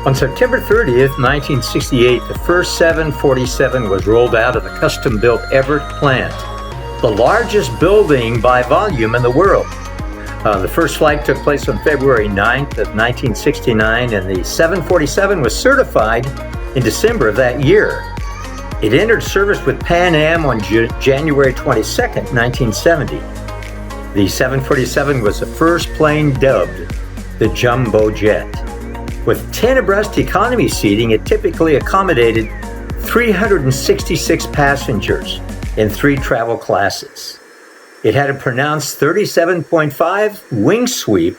On September 30th, 1968, the first 747 was rolled out of the custom-built Everett plant, the largest building by volume in the world. The first flight took place on February 9th of 1969, and the 747 was certified in December of that year. It entered service with Pan Am on January 22nd, 1970. The 747 was the first plane dubbed the Jumbo Jet. With 10 abreast economy seating, it typically accommodated 366 passengers in 3 travel classes. It had a pronounced 37.5 wing sweep,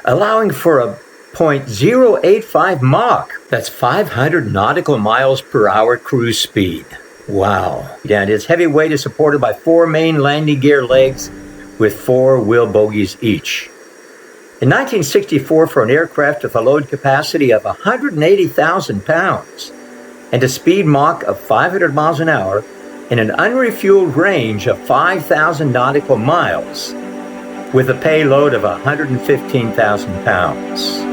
allowing for a 0.085 Mach. That's 500 nautical miles per hour cruise speed. Wow. And its heavy weight is supported by 4 main landing gear legs with 4 wheel bogies each. In 1964, for an aircraft with a load capacity of 180,000 pounds and a speed Mach of 500 miles an hour and an unrefueled range of 5,000 nautical miles with a payload of 115,000 pounds.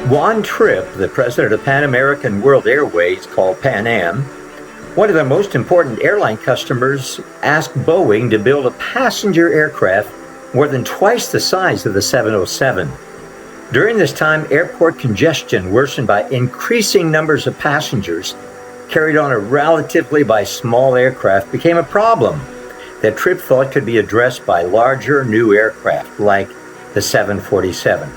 One trip, the president of Pan American World Airways, called Pan Am, one of their most important airline customers, asked Boeing to build a passenger aircraft more than twice the size of the 707. During this time, airport congestion worsened by increasing numbers of passengers carried on a relatively by small aircraft became a problem that Tripp thought could be addressed by larger new aircraft like the 747.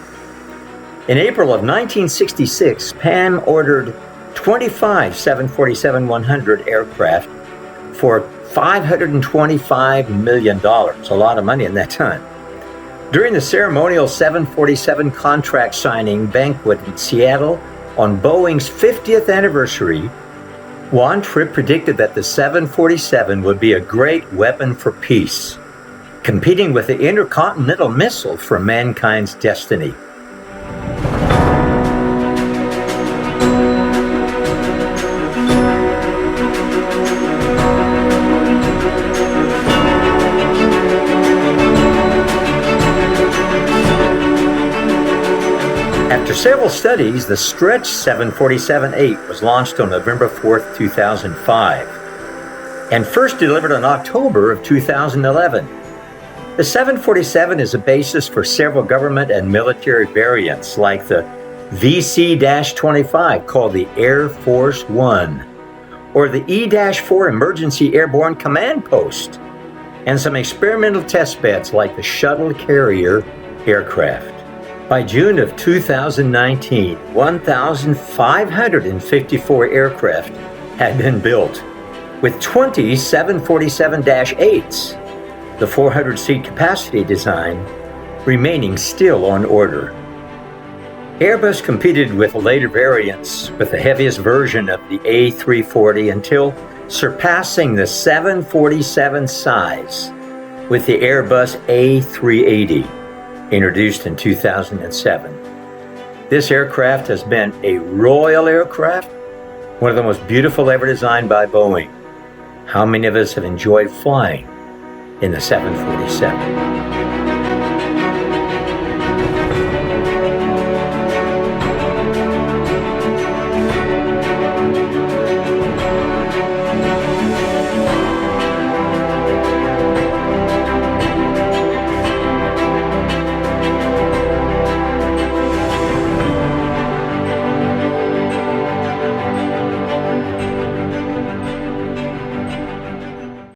In April of 1966, Pan ordered 25 747-100 aircraft for $525 million, a lot of money in that time. During the ceremonial 747 contract signing banquet in Seattle on Boeing's 50th anniversary, Juan Tripp predicted that the 747 would be a great weapon for peace, competing with the intercontinental missile for mankind's destiny. After several studies, the stretch 747-8 was launched on November 4th, 2005, and first delivered in October of 2011. The 747 is a basis for several government and military variants, like the VC-25 called the Air Force One, or the E-4 Emergency Airborne Command Post, and some experimental test beds like the Shuttle Carrier aircraft. By June of 2019, 1,554 aircraft had been built, with 20 747-8s, the 400-seat capacity design, remaining still on order. Airbus competed with later variants with the heaviest version of the A340 until surpassing the 747 size with the Airbus A380. Introduced in 2007. This aircraft has been a royal aircraft, one of the most beautiful ever designed by Boeing. How many of us have enjoyed flying in the 747.